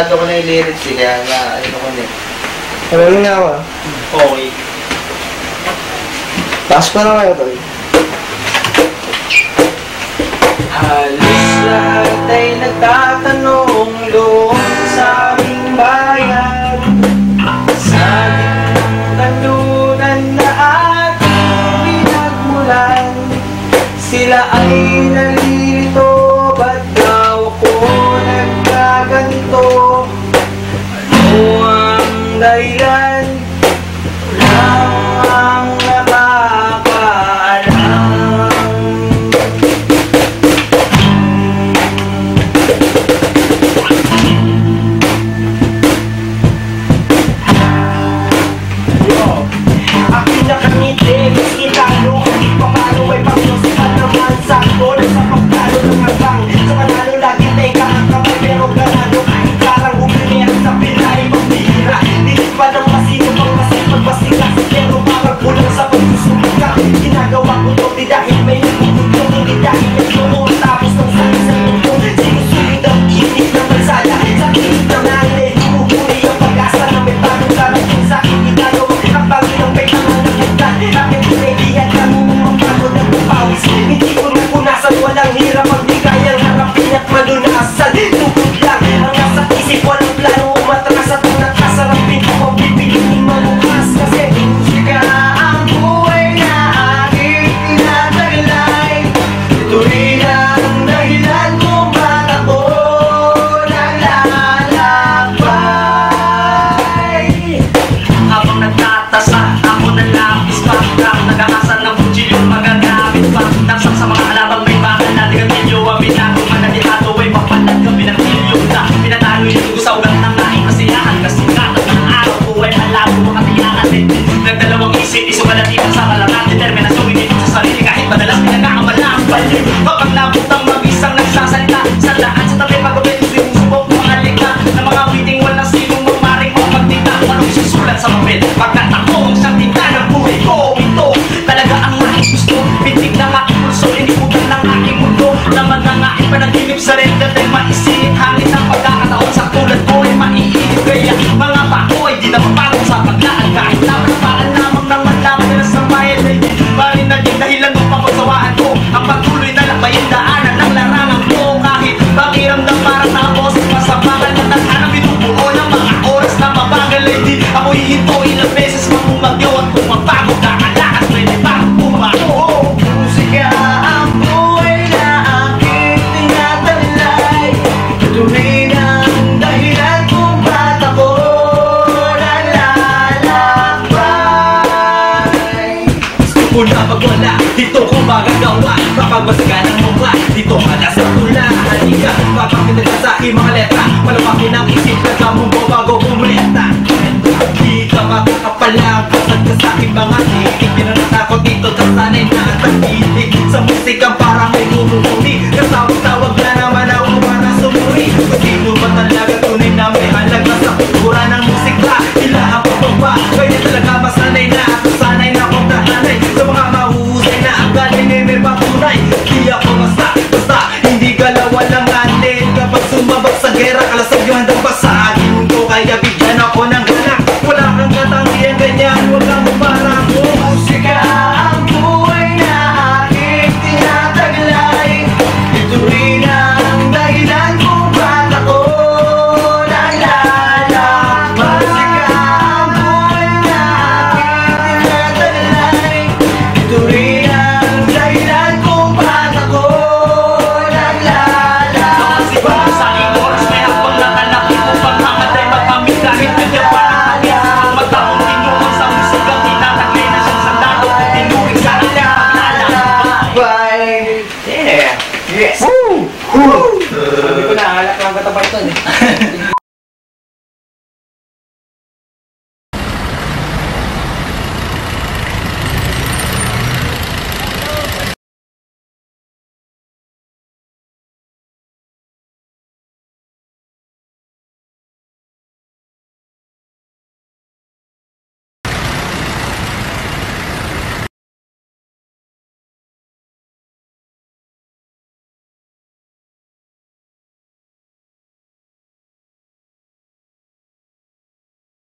kabisado ko na yung lyrics eh, kaya na ano ko na eh. Ano nga ako? Okay. Taas pa na kayo, Toy. Halos lahat ay nagtatanong doon sa aming bayan. Sa kanlunan na ating pinagmulan, sila ay nalilito, ba't daw ako nagkaganto? Ano ang dahilan? Lang ang nakakaalam. Aking nakangiti, miski talo, hindi pa paano may paglusipan naman sakto. Nasa pagkalo ng matang, sa manalo lagi teka ang kamay pero ganado. Parang umilihan sa Pinay, magbihira. Hindi pa ng masino pang masipag pasikas, pero parang kulang sa pagsusumika. Ginagawa ko to di dahil may nagkukuntong, hindi dahil nagsumo tapos ng sanisang mundo. Sinusunod ang init ng mansala, sa init ng nangin, humuhuli ang pag-asa na may tanong sarap yung sa akin ginagawa. Ang Panginoong may tangan ng hagdan, aking pinilihan kami ng mapagod at mapawis. Hindi ko napunasan, walang hirap ang di kayang harapin at malunasan. Tugod lang ang nasa isip, walang plano umatras at ang nakasarapin ko ang pipiliin malukas. Kasi musika ang buhay na aking tinataglay. Ito rin ang dahilan kung ba't ako naglalakbay. Habang nagtatasa, ako ng lapis background, nag-aasal ng butsilyo, magagamit pa. Nagsak sa mga alabang may bakal na tigatilyo. Ang binago man na di ato ay papalag kami ng tilyo na pinatalo yung tugo sa ugat ng laing kasiyahan. Kasi katat ng araw ko ay malabo makatiyakan. Nagdalawang isip, isugalatipan sa kalangan. Determinasyon, hindi sa sarili kahit madalas pinagkakamala ang baliw. Kapag nabutang mag-isang nagsasalita sa lahat sa tabi pag-ubit, sinusubok mga likha na mga witing walang sinong mamaring o magtita. Walang susulat sa papel pagkatak ko siyang tinta ng buhay ko. Ito talaga ang aking gusto, pintig ng aking pulso, iniputan ng aking mundo. Naman ng aking panaginip sa red at ay maisip. Hangin ng pagkakataon sa tulad ko ay maiinip. Kaya mga bako ay di na mapagod sa paglaan. Kahit naman lamang naman lamang nila sa bayan ay bali naging dahilan ng papagsawaan ko. Ang pagtuloy na lakbayin daanan ng larangan ko. Kahit pakiramdam parang tapos masabangan at tadhana binubuo ng mga oras na mabagal ay di ako hihinto ilang beses mamumagyaw at kung mapagod nakalakas pwede pa pumato. Musika ang buhay na aking tinataglay. Ito rin ang dahilan kung ba't ako naglalakbay. Gusto ko na magwala, dito ko magagawa. Kapag masagan ang mukha, dito ka na sa tula. Halika, papakita ka sa aking mga letra. Palawakin ang isip na kamumbo bago kumuleta. Di ka makakapalag, pasag ka sa aking mga titig. Pinanatakot dito ka sanay na takitig. Sa musikang parang may gumuguni. Kasawag-tawag na naman ako para sumuri. Kung sino ba talaga tunay na may halaga sa kultura ng musika, sila ang pagpapa. Kaya talaga masanay na at sanay na akong tahanay. Sa mga mahuhusay na ang galing ay may patunay. Di ako basta, hindi galawan lang natin. Kapag sumabak sa gera, kalasag yung handang basa. Aking mundo kaya bigyan ako ng gana. Wala kang katangian ganyan, huwag kang para ko. Musika ang buhay na aking tinataglay. Ito rin ang dahilan kung ba't ako naglalakbay. Musika ang buhay na aking tinataglay. Ito rin ang dahilan kung ba't ako naglalakbay. Kasi ba sa aking oras may habang nakalaki ko paghangat ay magkamit kahit kanya parang hagis. Magtapong tinuang sa musigang tinataglay na siyang sandalo. Tinuring sa akin ang paglalakbay. Yeah! Yes! Woo! Sabi ko na, halak lang katapat nun eh.